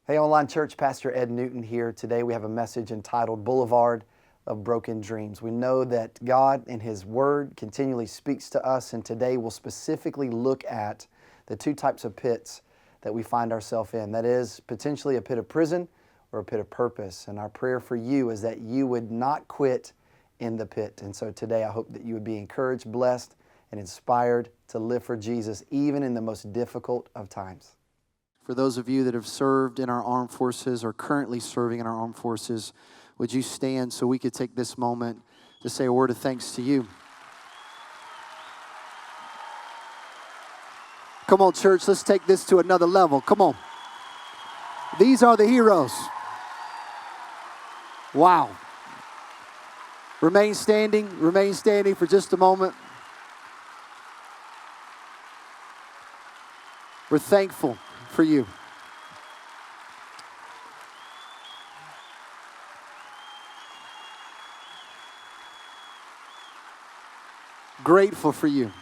Hey, online church, Pastor Ed Newton here. Today we have a message entitled Boulevard of Broken Dreams. We know that God in His Word continually speaks to us, and today we'll specifically look at the two types of pits that we find ourselves in. That is potentially a pit of prison or a pit of purpose. And our prayer for you is that you would not quit in the pit. And so today I hope that you would be encouraged, blessed, and inspired to live for Jesus even in the most difficult of times. For those of you that have served in our armed forces or currently serving in our armed forces, would you stand so we could take this moment to say a word of thanks to you? Come on, church, let's take this to another level. Come on. These are the heroes. Wow. Remain standing for just a moment. We're thankful for you. Grateful for you.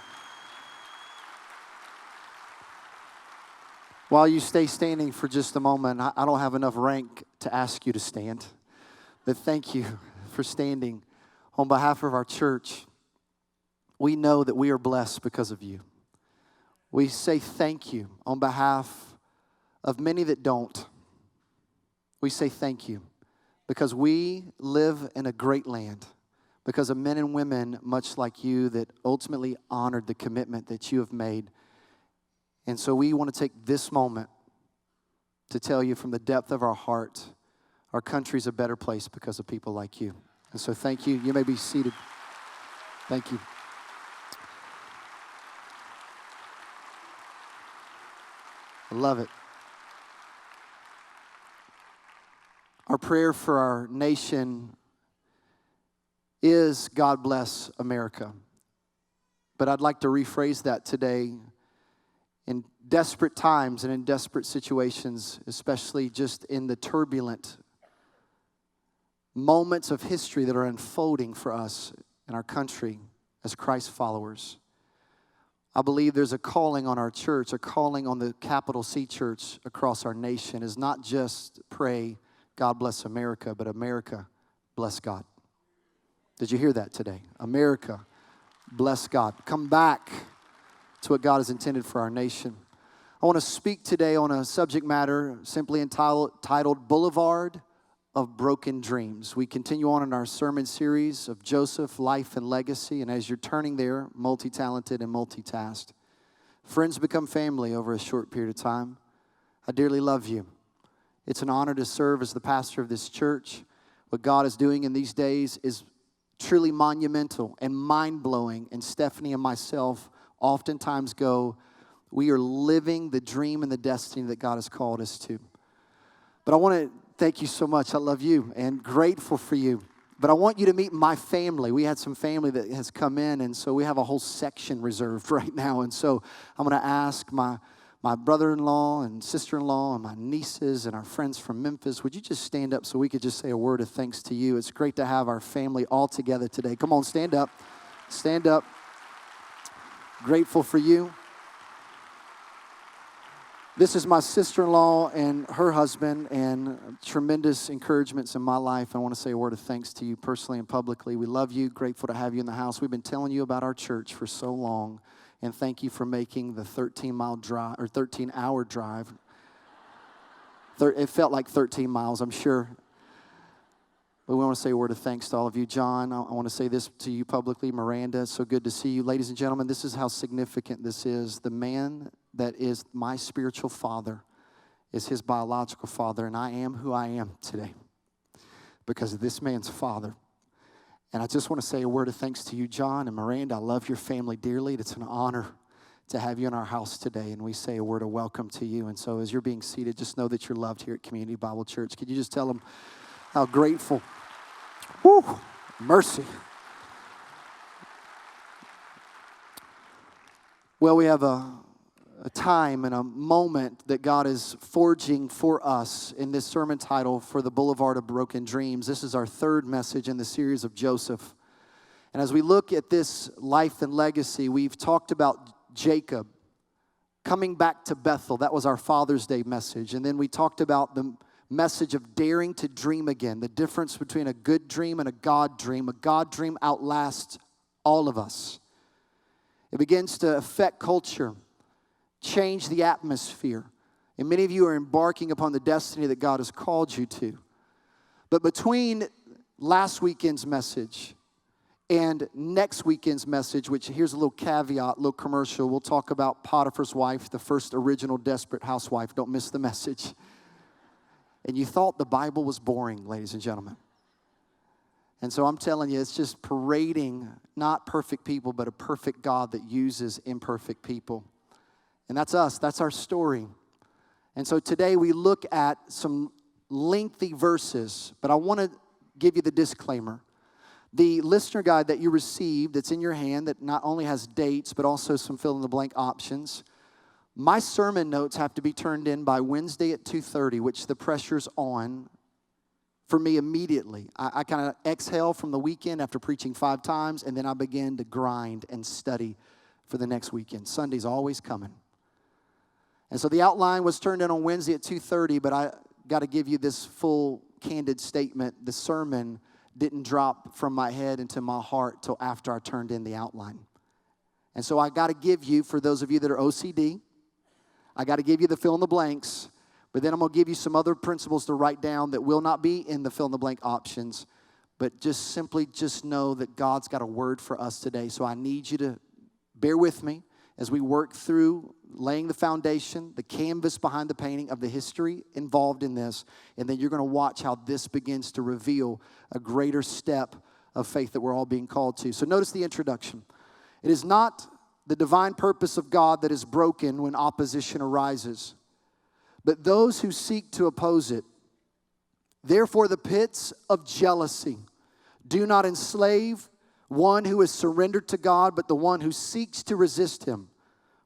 While you stay standing for just a moment, I don't have enough rank to ask you to stand. But thank you for standing on behalf of our church. We know that we are blessed because of you. We say thank you on behalf of many that don't. We say thank you because we live in a great land, because of men and women much like you that ultimately honored the commitment that you have made. And so we want to take this moment to tell you from the depth of our heart, our country's a better place because of people like you. And so thank you. You may be seated. Thank you. I love it. Our prayer for our nation is God bless America. But I'd like to rephrase that today. In desperate times and in desperate situations, especially just in the turbulent moments of history that are unfolding for us in our country as Christ followers, I believe there's a calling on our church, a calling on the capital C church across our nation, is not just pray, God bless America, but America, bless God. Did you hear that today? America, bless God. Come back to what God has intended for our nation. I want to speak today on a subject matter simply entitled Boulevard of Broken Dreams. We continue on in our sermon series of Joseph, Life and Legacy, and as you're turning there, multi-talented and multitasked. Friends become family over a short period of time. I dearly love you. It's an honor to serve as the pastor of this church. What God is doing in these days is truly monumental and mind-blowing, and Stephanie and myself oftentimes go, we are living the dream and the destiny that God has called us to. But I want to thank you so much. I love you and grateful for you. But I want you to meet my family. We had some family that has come in, and so we have a whole section reserved right now. And so I'm going to ask my brother-in-law and sister-in-law and my nieces and our friends from Memphis, would you just stand up so we could just say a word of thanks to you? It's great to have our family all together today. Come on, stand up. Stand up. Grateful for you. This is my sister-in-law and her husband, and tremendous encouragements in my life. I want to say a word of thanks to you personally and publicly. We love you. Grateful to have you in the house. We've been telling you about our church for so long, and thank you for making the 13-mile drive or 13-hour drive. It felt like 13 miles, I'm sure. But we want to say a word of thanks to all of you. John, I want to say this to you publicly. Miranda, it's so good to see you. Ladies and gentlemen, this is how significant this is. The man that is my spiritual father is his biological father, and I am who I am today because of this man's father. And I just want to say a word of thanks to you, John and Miranda. I love your family dearly. It's an honor to have you in our house today, and we say a word of welcome to you. And so as you're being seated, just know that you're loved here at Community Bible Church. Could you just tell them how grateful? Woo, mercy. Well, we have a time and a moment that God is forging for us in this sermon title for the Boulevard of Broken Dreams. This is our third message in the series of Joseph. And as we look at this life and legacy, we've talked about Jacob coming back to Bethel. That was our Father's Day message. And then we talked about the message of daring to dream again, the difference between a good dream and a God dream. A God dream outlasts all of us. It begins to affect culture, change the atmosphere. And many of you are embarking upon the destiny that God has called you to. But between last weekend's message and next weekend's message, which here's a little caveat, a little commercial. We'll talk about Potiphar's wife, the first original desperate housewife. Don't miss the message. And you thought the Bible was boring, ladies and gentlemen. And so I'm telling you, it's just parading not perfect people, but a perfect God that uses imperfect people. And that's us. That's our story. And so today we look at some lengthy verses, but I want to give you the disclaimer. The listener guide that you received that's in your hand that not only has dates, but also some fill-in-the-blank options. My sermon notes have to be turned in by Wednesday at 2:30, which the pressure's on for me immediately. I kind of exhale from the weekend after preaching 5 times, and then I begin to grind and study for the next weekend. Sunday's always coming. And so the outline was turned in on Wednesday at 2:30, but I got to give you this full, candid statement. The sermon didn't drop from my head into my heart till after I turned in the outline. And so I got to give you, for those of you that are OCD, I got to give you the fill in the blanks, but then I'm going to give you some other principles to write down that will not be in the fill in the blank options, but just simply just know that God's got a word for us today. So I need you to bear with me as we work through laying the foundation, the canvas behind the painting of the history involved in this, and then you're going to watch how this begins to reveal a greater step of faith that we're all being called to. So notice the introduction. It is not the divine purpose of God that is broken when opposition arises, but those who seek to oppose it. Therefore, the pits of jealousy do not enslave one who is surrendered to God, but the one who seeks to resist him.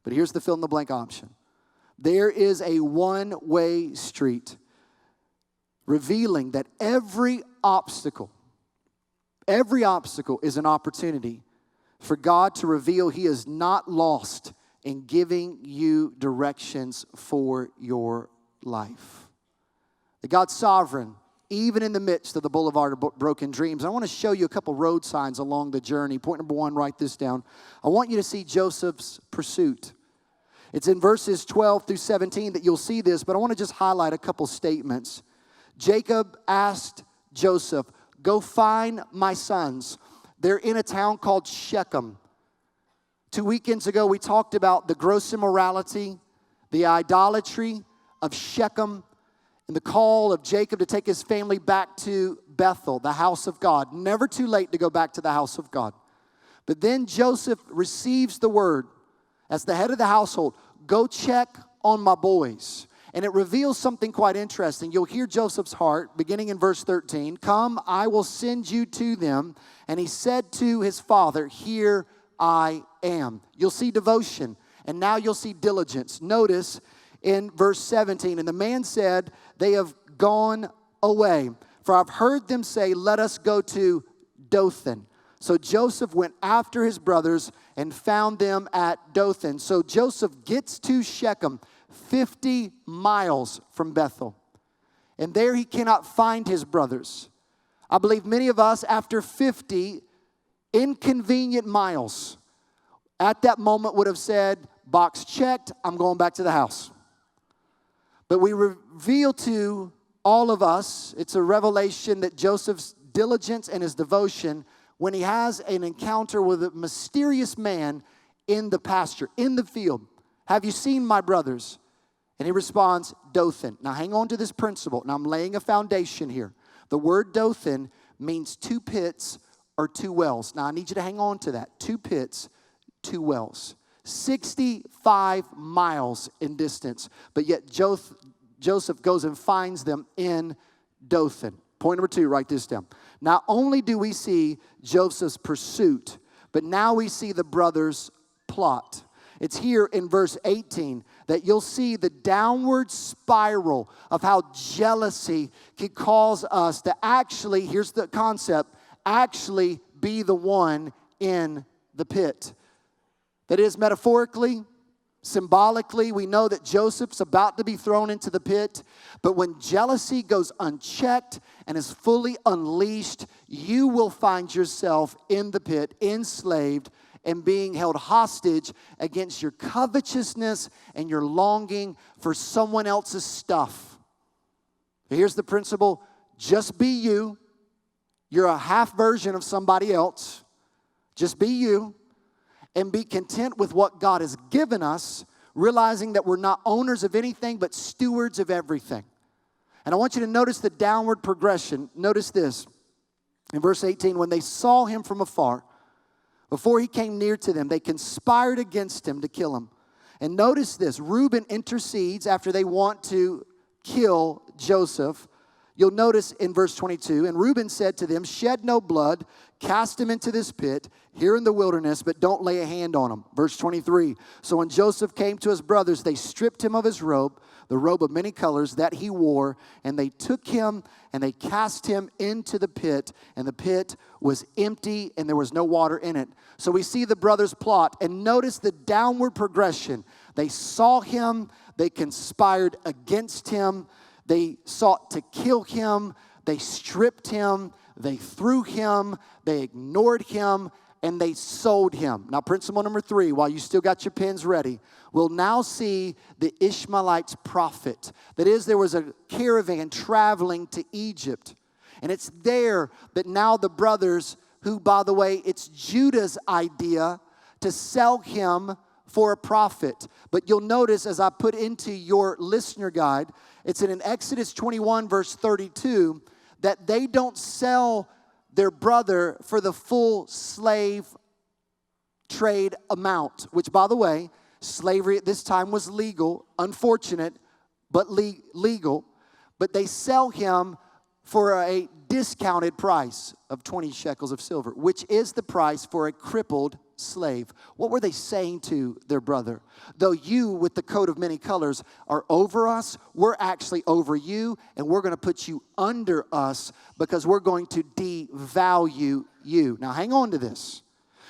But here's the fill-in-the-blank option. There is a one-way street revealing that every obstacle is an opportunity for God to reveal He is not lost in giving you directions for your life. That God's sovereign, even in the midst of the Boulevard of broken dreams. I want to show you a couple road signs along the journey. Point number 1, write this down. I want you to see Joseph's pursuit. It's in verses 12 through 17 that you'll see this, but I want to just highlight a couple statements. Jacob asked Joseph, go find my sons. They're in a town called Shechem. 2 weekends ago, we talked about the gross immorality, the idolatry of Shechem, and the call of Jacob to take his family back to Bethel, the house of God. Never too late to go back to the house of God. But then Joseph receives the word as the head of the household, go check on my boys. And it reveals something quite interesting. You'll hear Joseph's heart, beginning in verse 13. Come, I will send you to them. And he said to his father, here I am. You'll see devotion, and now you'll see diligence. Notice in verse 17, and the man said, they have gone away. For I've heard them say, let us go to Dothan. So Joseph went after his brothers and found them at Dothan. So Joseph gets to Shechem, 50 miles from Bethel. And there he cannot find his brothers. I believe many of us, after 50 inconvenient miles, at that moment would have said, box checked, I'm going back to the house. But we reveal to all of us, it's a revelation that Joseph's diligence and his devotion when he has an encounter with a mysterious man in the pasture, in the field. Have you seen my brothers? And he responds, Dothan. Now hang on to this principle. Now I'm laying a foundation here. The word Dothan means 2 pits or 2 wells. Now I need you to hang on to that. 2 pits, 2 wells. 65 miles in distance. But yet Joseph goes and finds them in Dothan. Point number 2, write this down. Not only do we see Joseph's pursuit, but now we see the brothers' plot. It's here in verse 18 that you'll see the downward spiral of how jealousy can cause us to actually, here's the concept, actually be the one in the pit. That is, metaphorically, Symbolically, we know that Joseph's about to be thrown into the pit, but when jealousy goes unchecked and is fully unleashed, you will find yourself in the pit, enslaved, and being held hostage against your covetousness and your longing for someone else's stuff. Here's the principle: just be you. You're a half version of somebody else. Just be you. And be content with what God has given us, realizing that we're not owners of anything but stewards of everything. And I want you to notice the downward progression. Notice this. In verse 18, when they saw him from afar, before he came near to them, they conspired against him to kill him. And notice this. Reuben intercedes after they want to kill Joseph. You'll notice in verse 22, and Reuben said to them, shed no blood, cast him into this pit here in the wilderness, but don't lay a hand on him. Verse 23, so when Joseph came to his brothers, they stripped him of his robe, the robe of many colors that he wore, and they took him and they cast him into the pit, and the pit was empty and there was no water in it. So we see the brothers plot, and notice the downward progression. They saw him, they conspired against him, they sought to kill him, they stripped him, they threw him, they ignored him, and they sold him. Now, principle number 3, while you still got your pens ready, we'll now see the Ishmaelites Profit. That is, there was a caravan traveling to Egypt. And it's there that now the brothers, who, by the way, it's Judah's idea to sell him for a profit. But you'll notice as I put into your listener guide, it's in Exodus 21, verse 32, that they don't sell their brother for the full slave trade amount, which, by the way, slavery at this time was legal, unfortunate, but legal. But they sell him for a discounted price of 20 shekels of silver, which is the price for a crippled slave. What were they saying to their brother? Though you, with the coat of many colors, are over us, we're actually over you, and we're going to put you under us because we're going to devalue you. Now, hang on to this.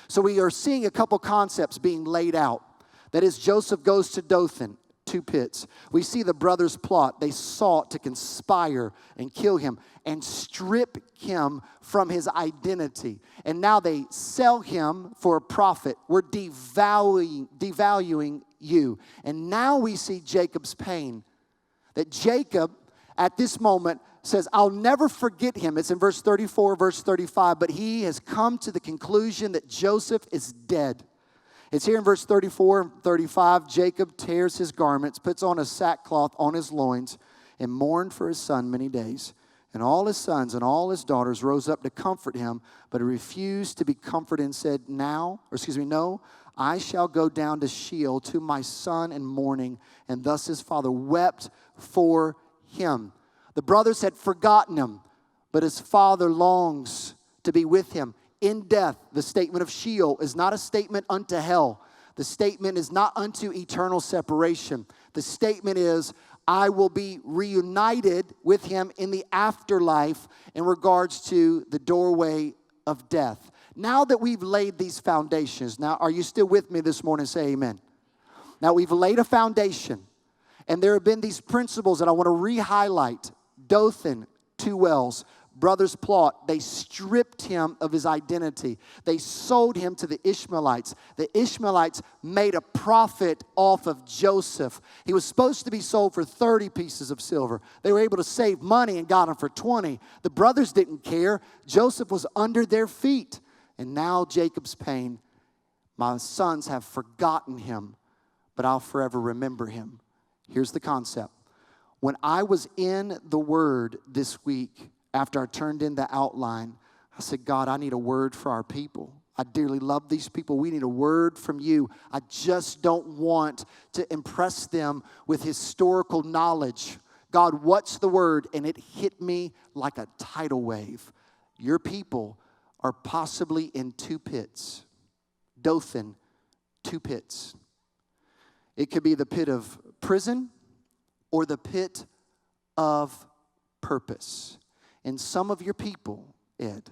So we are seeing a couple concepts being laid out. That is, Joseph goes to Dothan, 2 pits. We see the brothers plot. They sought to conspire and kill him and strip him from his identity. And now they sell him for a profit. We're devaluing you. And now we see Jacob's pain. That Jacob, at this moment, says, I'll never forget him. It's in verse 34, verse 35. But he has come to the conclusion that Joseph is dead. It's here in verse 34 and 35. Jacob tears his garments, puts on a sackcloth on his loins, and mourned for his son many days. And all his sons and all his daughters rose up to comfort him, but he refused to be comforted and said, no, I shall go down to Sheol to my son in mourning. And thus his father wept for him. The brothers had forgotten him, but his father longs to be with him. In death, the statement of Sheol is not a statement unto hell. The statement is not unto eternal separation. The statement is, I will be reunited with him in the afterlife in regards to the doorway of death. Now that we've laid these foundations, now are you still with me this morning? Say amen. Now we've laid a foundation, and there have been these principles that I want to re-highlight. Dothan, 2 wells. Brothers plot. They stripped him of his identity. They sold him to the Ishmaelites. The Ishmaelites made a profit off of Joseph. He was supposed to be sold for 30 pieces of silver. They were able to save money and got him for 20. The brothers didn't care. Joseph was under their feet. And now Jacob's pain. My sons have forgotten him, but I'll forever remember him. Here's the concept. When I was in the Word this week, after I turned in the outline, I said, God, I need a word for our people. I dearly love these people. We need a word from you. I just don't want to impress them with historical knowledge. God, what's the word? And it hit me like a tidal wave. Your people are possibly in 2 pits. Dothan, 2 pits. It could be the pit of prison or the pit of purpose. And some of your people, Ed,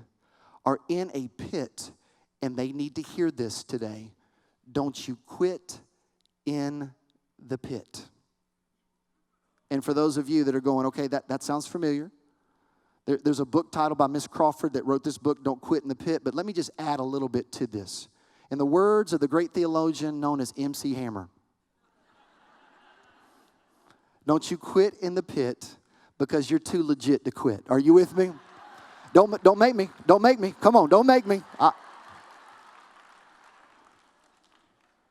are in a pit, and they need to hear this today. Don't you quit in the pit. And for those of you that are going, okay, that sounds familiar. There's a book titled by Miss Crawford that wrote this book, Don't Quit in the Pit. But let me just add a little bit to this. In the words of the great theologian known as M.C. Hammer, don't you quit in the pit because you're too legit to quit. Are you with me? Don't make me. Don't make me. Come on, don't make me.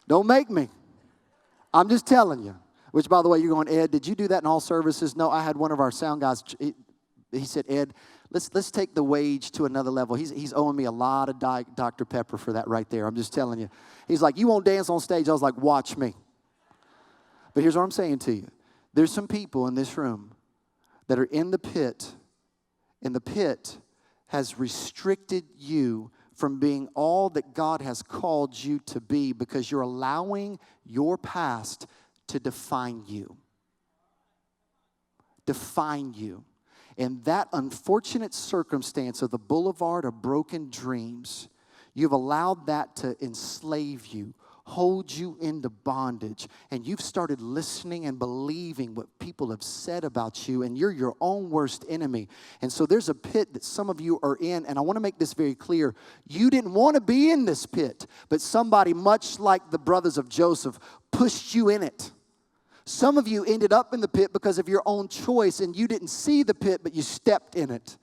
Don't make me. I'm just telling you. Which, by the way, you're going, Ed, did you do that in all services? No, I had one of our sound guys. He said, Ed, let's take the wage to another level. He's owing me a lot of Dr. Pepper for that right there. I'm just telling you. He's like, you won't dance on stage. I was like, watch me. But here's what I'm saying to you. There's some people in this room that are in the pit, and the pit has restricted you from being all that God has called you to be because you're allowing your past to define you. Define you. And that unfortunate circumstance of the boulevard of broken dreams, you've allowed that to enslave you, hold you into bondage, and you've started listening and believing what people have said about you, and you're your own worst enemy. And so there's a pit that some of you are in, and I want to make this very clear. You didn't want to be in this pit, but somebody, much like the brothers of Joseph, pushed you in it. Some of you ended up in the pit because of your own choice, and you didn't see the pit, but you stepped in it.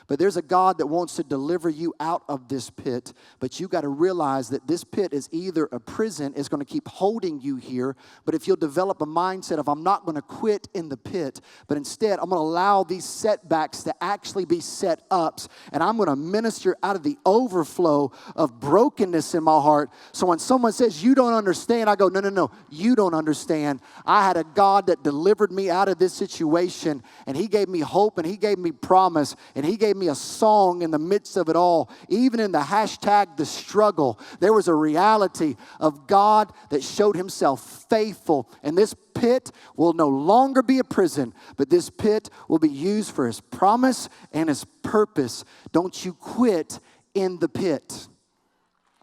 But there's a God that wants to deliver you out of this pit. But you got to realize that this pit is either a prison, is going to keep holding you here. But if you'll develop a mindset of, I'm not going to quit in the pit, but instead I'm going to allow these setbacks to actually be set ups. And I'm going to minister out of the overflow of brokenness in my heart. So when someone says, you don't understand, I go, no, you don't understand. I had a God that delivered me out of this situation. And He gave me hope, and He gave me promise, and He gave me a song in the midst of it all. Even in the hashtag the struggle, there was a reality of God that showed Himself faithful. And this pit will no longer be a prison, but this pit will be used for His promise and His purpose. Don't you quit in the pit.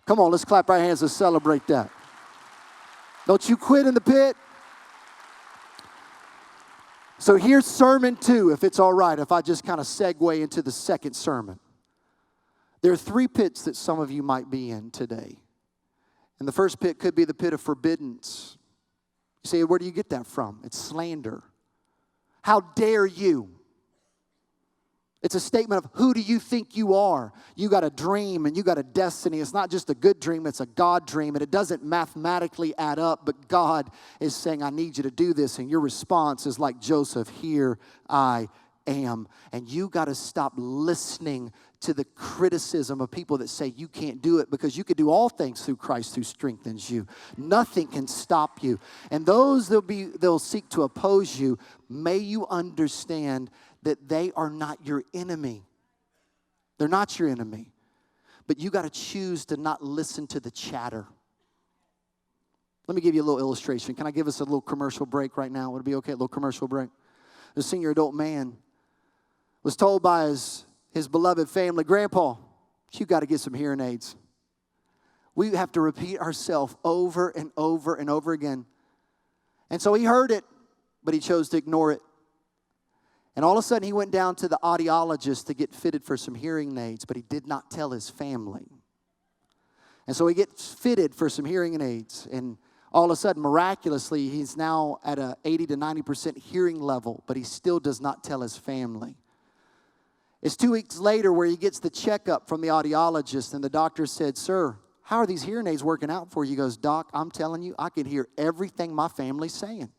Come on, let's clap our hands and celebrate that. Don't you quit in the pit. So here's sermon 2, if it's all right, if I just kind of segue into the second sermon. There are 3 pits that some of you might be in today. And the first pit could be the pit of forbiddance. You say, where do you get that from? It's slander. How dare you? It's a statement of, who do you think you are? You got a dream and you got a destiny. It's not just a good dream, it's a God dream. And it doesn't mathematically add up, but God is saying, I need you to do this. And your response is like Joseph, here I am. And you got to stop listening to the criticism of people that say you can't do it, because you can do all things through Christ who strengthens you. Nothing can stop you. And those they'll seek to oppose you, may you understand that they are not your enemy. They're not your enemy. But you got to choose to not listen to the chatter. Let me give you a little illustration. Can I give us a little commercial break right now? Would it be okay? A little commercial break. The senior adult man was told by his beloved family, Grandpa, you got to get some hearing aids. We have to repeat ourselves over and over and over again. And so he heard it, but he chose to ignore it. And all of a sudden, he went down to the audiologist to get fitted for some hearing aids, but he did not tell his family. And so he gets fitted for some hearing aids, and all of a sudden, miraculously, he's now at a 80 to 90% hearing level, but he still does not tell his family. It's 2 weeks later where he gets the checkup from the audiologist, and the doctor said, sir, how are these hearing aids working out for you? He goes, Doc, I'm telling you, I can hear everything my family's saying.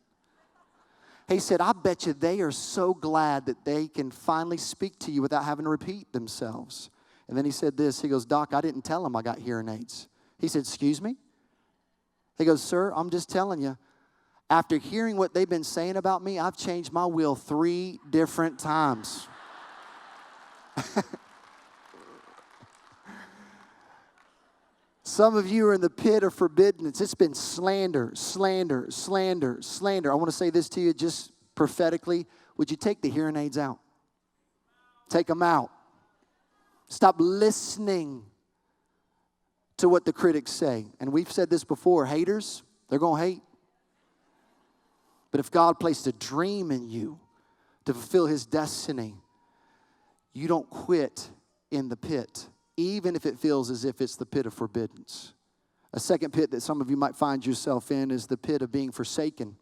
He said, I bet you they are so glad that they can finally speak to you without having to repeat themselves. And then he said this. He goes, Doc, I didn't tell them I got hearing aids. He said, excuse me? He goes, sir, I'm just telling you, after hearing what they've been saying about me, I've changed my will 3 different times. Some of you are in the pit of forbiddance. It's been slander, slander, slander, slander. I want to say this to you just prophetically. Would you take the hearing aids out? Take them out. Stop listening to what the critics say. And we've said this before. Haters, they're going to hate. But if God placed a dream in you to fulfill his destiny, you don't quit in the pit, even if it feels as if it's the pit of forbiddance. A second pit that some of you might find yourself in is the pit of being forsaken.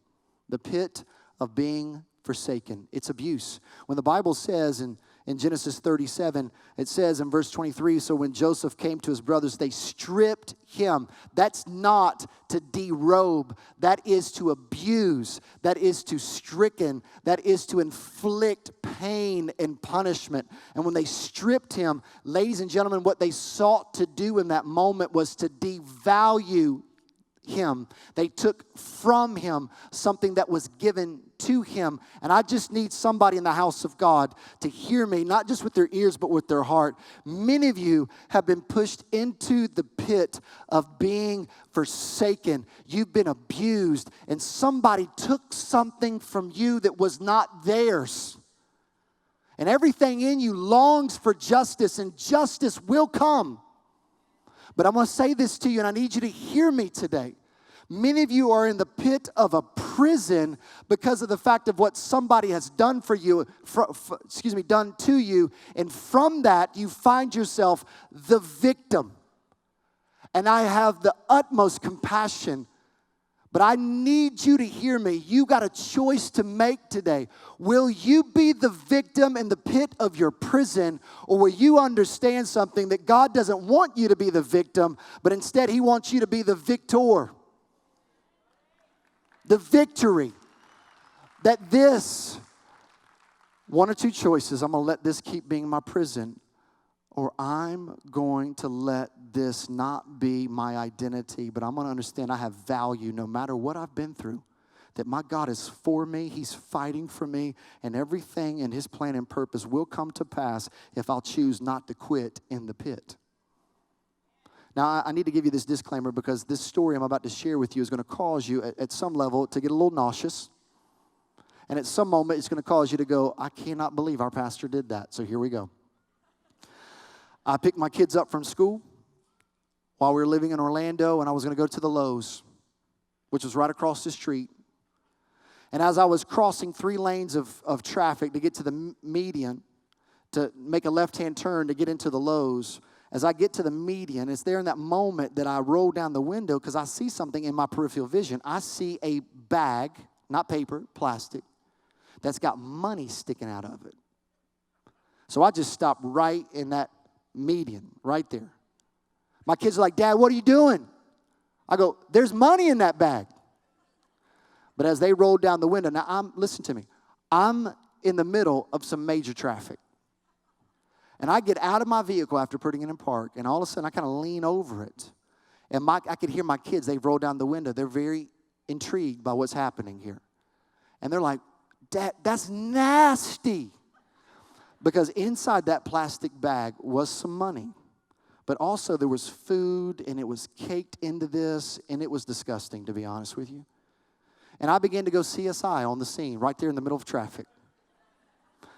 The pit of being forsaken. It's abuse. When the Bible says in Genesis 37, it says in verse 23, so when Joseph came to his brothers, they stripped him. That's not to derobe. That is to abuse. That is to stricken. That is to inflict pain and punishment. And when they stripped him, ladies and gentlemen, what they sought to do in that moment was to devalue him. They took from him something that was given to him. And I just need somebody in the house of God to hear me, not just with their ears, but with their heart. Many of you have been pushed into the pit of being forsaken. You've been abused, and somebody took something from you that was not theirs. And everything in you longs for justice, and justice will come. But I'm going to say this to you, and I need you to hear me today. Many of you are in the pit of a prison because of the fact of what somebody has done for you, done to you. And from that, you find yourself the victim. And I have the utmost compassion. But I need you to hear me. You got a choice to make today. Will you be the victim in the pit of your prison, or will you understand something that God doesn't want you to be the victim, but instead he wants you to be the victor? The victory. That this, one or two choices, I'm going to let this keep being my prison, or I'm going to let this not be my identity, but I'm going to understand I have value no matter what I've been through. That my God is for me, he's fighting for me, and everything in his plan and purpose will come to pass if I'll choose not to quit in the pit. Now, I need to give you this disclaimer because this story I'm about to share with you is going to cause you at some level to get a little nauseous. And at some moment, it's going to cause you to go, I cannot believe our pastor did that. So here we go. I picked my kids up from school while we were living in Orlando, and I was going to go to the Lowe's, which was right across the street. And as I was crossing 3 lanes of traffic to get to the median, to make a left-hand turn to get into the Lowe's, as I get to the median, it's there in that moment that I roll down the window because I see something in my peripheral vision. I see a bag, not paper, plastic, that's got money sticking out of it. So I just stopped right in that median, right there. My kids are like, Dad, what are you doing? I go, there's money in that bag. But as they rolled down the window, now listen to me, I'm in the middle of some major traffic. And I get out of my vehicle after putting it in park, and all of a sudden I kind of lean over it. And I could hear my kids, they roll down the window. They're very intrigued by what's happening here. And they're like, Dad, that's nasty. Because inside that plastic bag was some money. But also there was food, and it was caked into this, and it was disgusting, to be honest with you. And I began to go CSI on the scene, right there in the middle of traffic.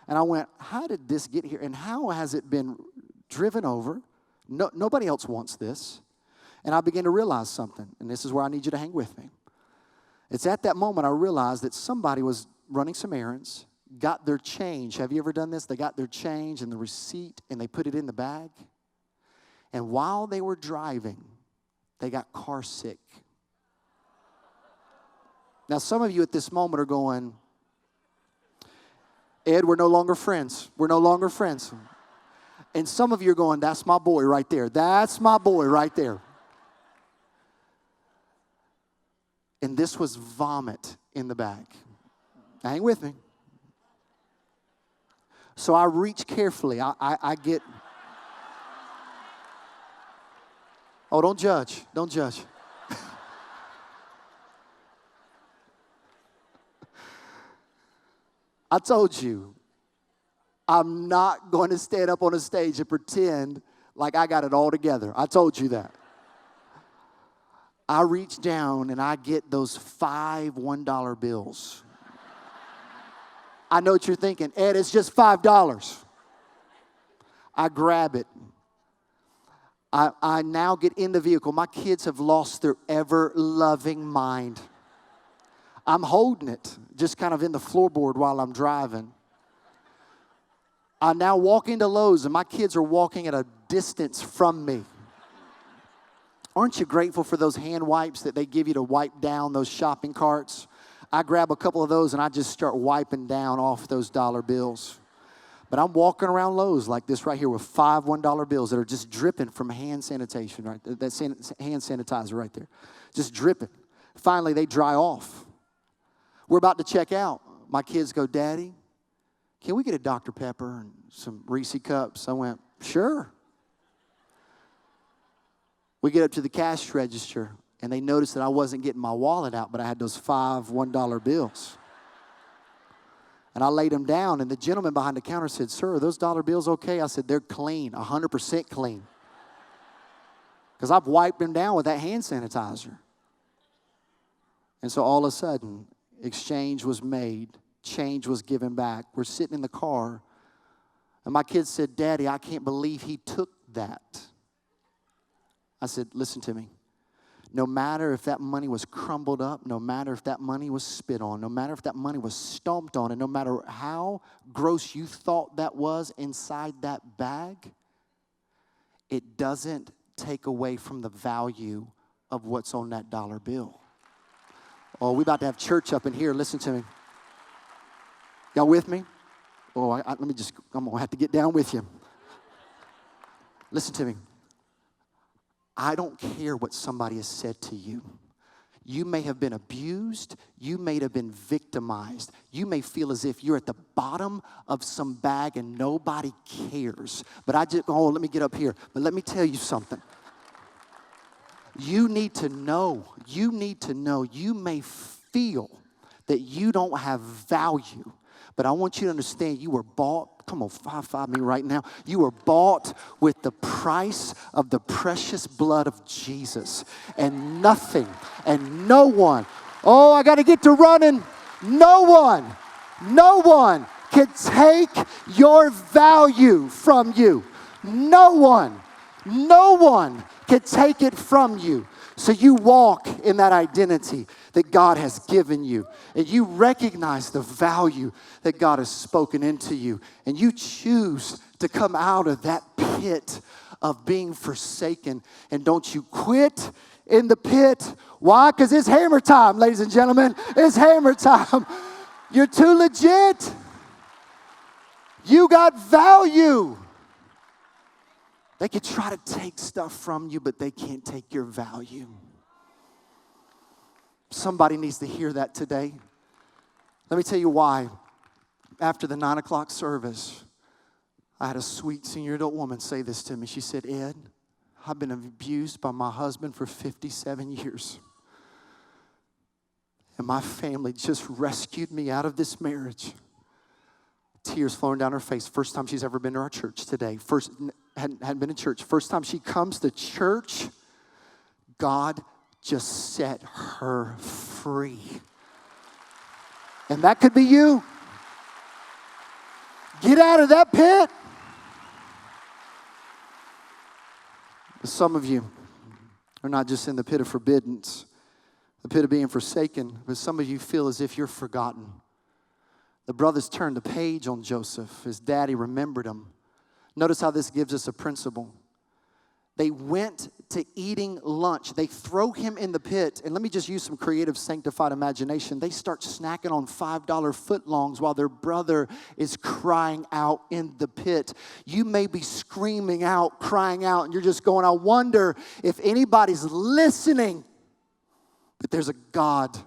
And I went, how did this get here? And how has it been driven over? Nobody else wants this. And I began to realize something, and this is where I need you to hang with me. It's at that moment I realized that somebody was running some errands, got their change. Have you ever done this? They got their change and the receipt, and they put it in the bag. And while they were driving, they got car sick. Now, some of you at this moment are going, Ed, we're no longer friends. We're no longer friends. And some of you are going, that's my boy right there. That's my boy right there. And this was vomit in the bag. Hang with me. So I reach carefully. I get... Oh, don't judge. Don't judge. I told you, I'm not going to stand up on a stage and pretend like I got it all together. I told you that. I reach down and I get those 5 $1 bills. I know what you're thinking. Ed, it's just $5. I grab it. I now get in the vehicle. My kids have lost their ever-loving mind. I'm holding it, just kind of in the floorboard while I'm driving. I now walk into Lowe's, and my kids are walking at a distance from me. Aren't you grateful for those hand wipes that they give you to wipe down those shopping carts? I grab a couple of those, and I just start wiping down off those dollar bills. But I'm walking around Lowe's like this right here with 5 $1 bills that are just dripping from hand sanitation, right? That's hand sanitizer right there. Just dripping. Finally, they dry off. We're about to check out. My kids go, Daddy, can we get a Dr. Pepper and some Reese cups? I went, sure. We get up to the cash register, and they noticed that I wasn't getting my wallet out, but I had those 5 $1 bills. And I laid them down, and the gentleman behind the counter said, Sir, are those dollar bills okay? I said, they're clean, 100% clean. Because I've wiped them down with that hand sanitizer. And so all of a sudden, exchange was made. Change was given back. We're sitting in the car, and my kids said, Daddy, I can't believe he took that. I said, listen to me. No matter if that money was crumbled up, no matter if that money was spit on, no matter if that money was stomped on, and no matter how gross you thought that was inside that bag, it doesn't take away from the value of what's on that dollar bill. Oh, we're about to have church up in here. Listen to me. Y'all with me? Oh, I'm going to have to get down with you. Listen to me. I don't care what somebody has said to you. You may have been abused. You may have been victimized. You may feel as if you're at the bottom of some bag and nobody cares. But let me get up here. But let me tell you something. You need to know. You may feel that you don't have value. But I want you to understand you were bought. Come on, five me right now. You were bought with the price of the precious blood of Jesus. And nothing and no one. Oh, I got to get to running. No one can take your value from you. No one can take it from you. So you walk in that identity that God has given you. And you recognize the value that God has spoken into you. And you choose to come out of that pit of being forsaken. And don't you quit in the pit. Why? Because it's hammer time, ladies and gentlemen. It's hammer time. You're too legit. You got value. They could try to take stuff from you, but they can't take your value. Somebody needs to hear that today. Let me tell you why. After the 9 o'clock service, I had a sweet senior adult woman say this to me. She said, Ed, I've been abused by my husband for 57 years. And my family just rescued me out of this marriage. Tears flowing down her face. First time she's ever been to our church today. Hadn't been in church. First time she comes to church, God just set her free. And that could be you. Get out of that pit. Some of you are not just in the pit of forbiddance, the pit of being forsaken, but some of you feel as if you're forgotten. The brothers turned the page on Joseph. His daddy remembered him. Notice how this gives us a principle. They went to eating lunch. They throw him in the pit. And let me just use some creative, sanctified imagination. They start snacking on $5 footlongs while their brother is crying out in the pit. You may be screaming out, crying out, and you're just going, I wonder if anybody's listening. But there's a God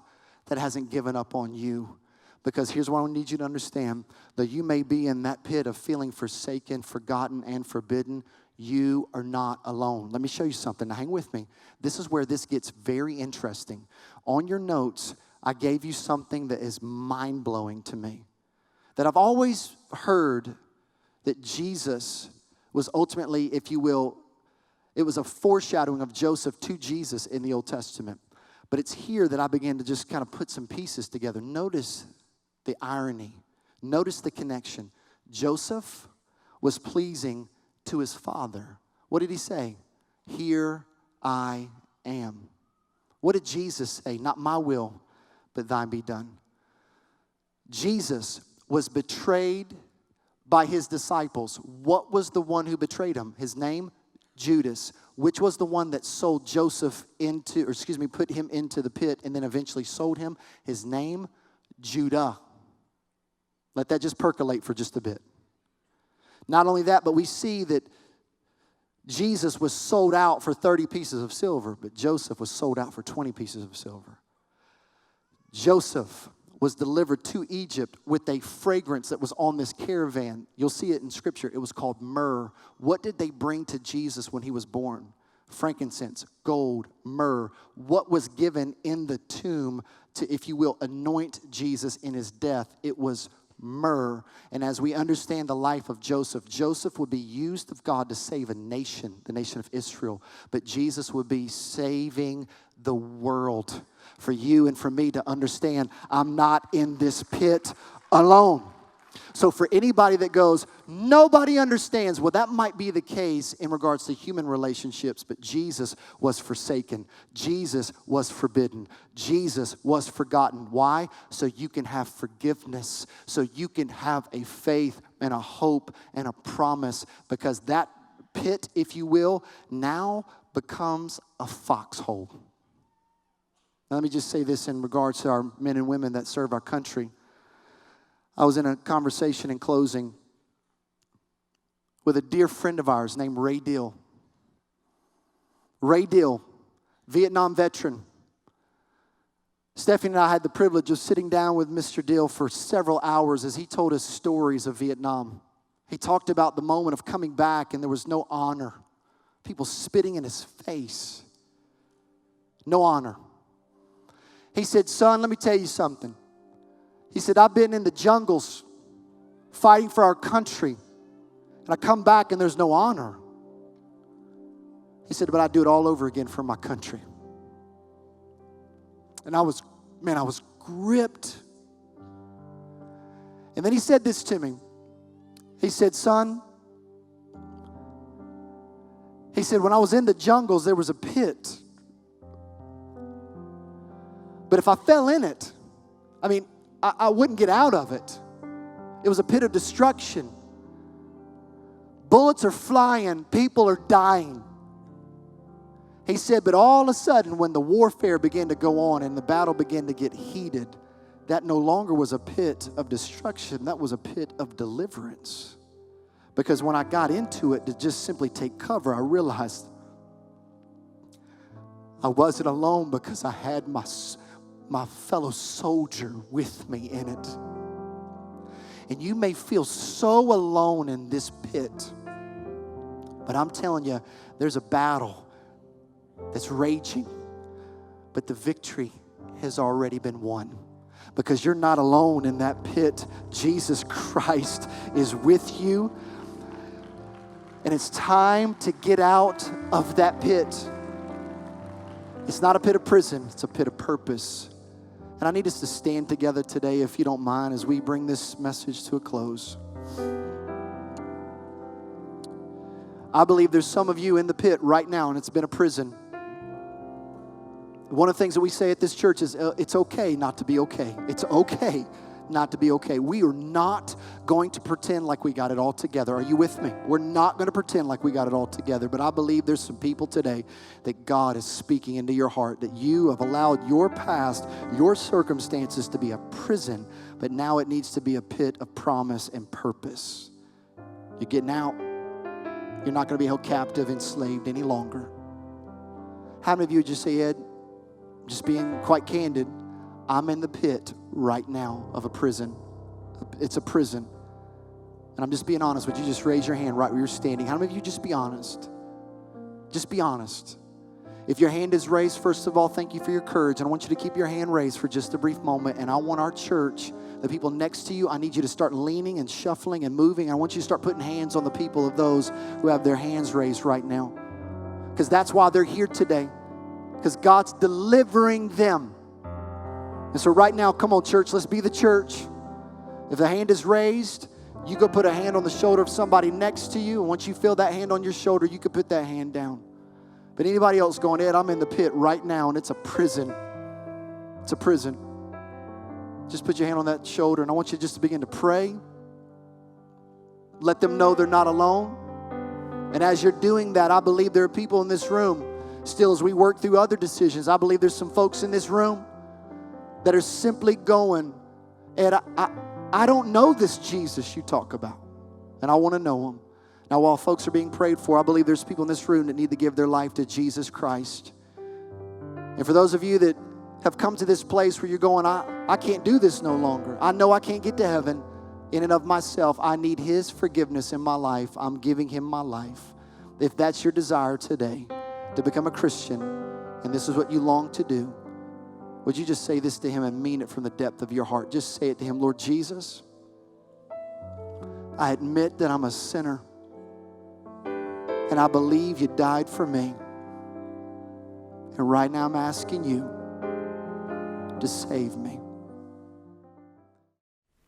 that hasn't given up on you. Because here's what I need you to understand. That you may be in that pit of feeling forsaken, forgotten, and forbidden. You are not alone. Let me show you something. Now, hang with me. This is where this gets very interesting. On your notes, I gave you something that is mind-blowing to me. That I've always heard that Jesus was ultimately, if you will, it was a foreshadowing of Joseph to Jesus in the Old Testament. But it's here that I began to just kind of put some pieces together. Notice the irony. Notice the connection. Joseph was pleasing to his father. What did he say? Here I am. What did Jesus say? Not my will, but thine be done. Jesus was betrayed by his disciples. What was the one who betrayed him? His name? Judas. Which was the one that sold Joseph put him into the pit and then eventually sold him? His name? Judah. Let that just percolate for just a bit. Not only that, but we see that Jesus was sold out for 30 pieces of silver, but Joseph was sold out for 20 pieces of silver. Joseph was delivered to Egypt with a fragrance that was on this caravan. You'll see it in Scripture. It was called myrrh. What did they bring to Jesus when he was born? Frankincense, gold, myrrh. What was given in the tomb to, if you will, anoint Jesus in his death? It was myrrh. And as we understand the life of Joseph, Joseph would be used of God to save a nation, the nation of Israel. But Jesus would be saving the world. For you and for me to understand, I'm not in this pit alone. So for anybody that goes, nobody understands, well, that might be the case in regards to human relationships, but Jesus was forsaken. Jesus was forbidden. Jesus was forgotten. Why? So you can have forgiveness, so you can have a faith and a hope and a promise, because that pit, if you will, now becomes a foxhole. Now, let me just say this in regards to our men and women that serve our country. I was in a conversation in closing with a dear friend of ours named Ray Deal. Ray Deal, Vietnam veteran. Stephanie and I had the privilege of sitting down with Mr. Deal for several hours as he told us stories of Vietnam. He talked about the moment of coming back and there was no honor. People spitting in his face. No honor. He said, son, let me tell you something. He said, I've been in the jungles fighting for our country, and I come back and there's no honor. He said, but I do it all over again for my country. And I was gripped. And then he said this to me. He said, son, he said, when I was in the jungles, there was a pit. But if I fell in it, I wouldn't get out of it. It was a pit of destruction. Bullets are flying. People are dying. He said, but all of a sudden, when the warfare began to go on and the battle began to get heated, that no longer was a pit of destruction. That was a pit of deliverance. Because when I got into it to just simply take cover, I realized I wasn't alone, because I had my fellow soldier with me in it. And you may feel so alone in this pit, but I'm telling you, there's a battle that's raging, but the victory has already been won. Because you're not alone in that pit. Jesus Christ is with you. And it's time to get out of that pit. It's not a pit of prison, it's a pit of purpose. And I need us to stand together today, if you don't mind, as we bring this message to a close. I believe there's some of you in the pit right now, and it's been a prison. One of the things that we say at this church is, it's okay not to be okay. It's okay not to be okay. We are not going to pretend like we got it all together. Are you with me? We're not going to pretend like we got it all together. But I believe there's some people today that God is speaking into your heart, that you have allowed your past, your circumstances to be a prison, but now it needs to be a pit of promise and purpose. You're getting out. You're not going to be held captive, enslaved any longer. How many of you would just say, Ed, just being quite candid, I'm in the pit right now of a prison. It's a prison. And I'm just being honest. Would you just raise your hand right where you're standing? How many of you just be honest? Just be honest. If your hand is raised, first of all, thank you for your courage. And I want you to keep your hand raised for just a brief moment. And I want our church, the people next to you, I need you to start leaning and shuffling and moving. I want you to start putting hands on the people of those who have their hands raised right now. Because that's why they're here today. Because God's delivering them. And so right now, come on, church, let's be the church. If the hand is raised, you go put a hand on the shoulder of somebody next to you. And once you feel that hand on your shoulder, you can put that hand down. But anybody else going, Ed, I'm in the pit right now, and it's a prison. It's a prison. Just put your hand on that shoulder, and I want you just to begin to pray. Let them know they're not alone. And as you're doing that, I believe there are people in this room, still as we work through other decisions, I believe there's some folks in this room that are simply going, and I don't know this Jesus you talk about, and I want to know him. Now, while folks are being prayed for, I believe there's people in this room that need to give their life to Jesus Christ. And for those of you that have come to this place where you're going, I can't do this no longer. I know I can't get to heaven in and of myself. I need his forgiveness in my life. I'm giving him my life. If that's your desire today, to become a Christian, and this is what you long to do, would you just say this to him and mean it from the depth of your heart? Just say it to him. Lord Jesus, I admit that I'm a sinner, and I believe you died for me. And right now I'm asking you to save me.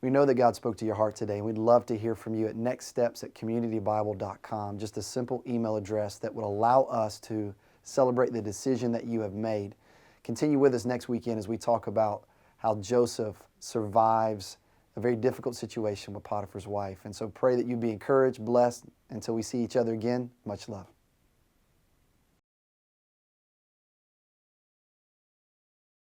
We know that God spoke to your heart today, and we'd love to hear from you at nextsteps@communitybible.com. Just a simple email address that would allow us to celebrate the decision that you have made. Continue with us next weekend as we talk about how Joseph survives a very difficult situation with Potiphar's wife. And so pray that you be encouraged, blessed, until we see each other again. Much love.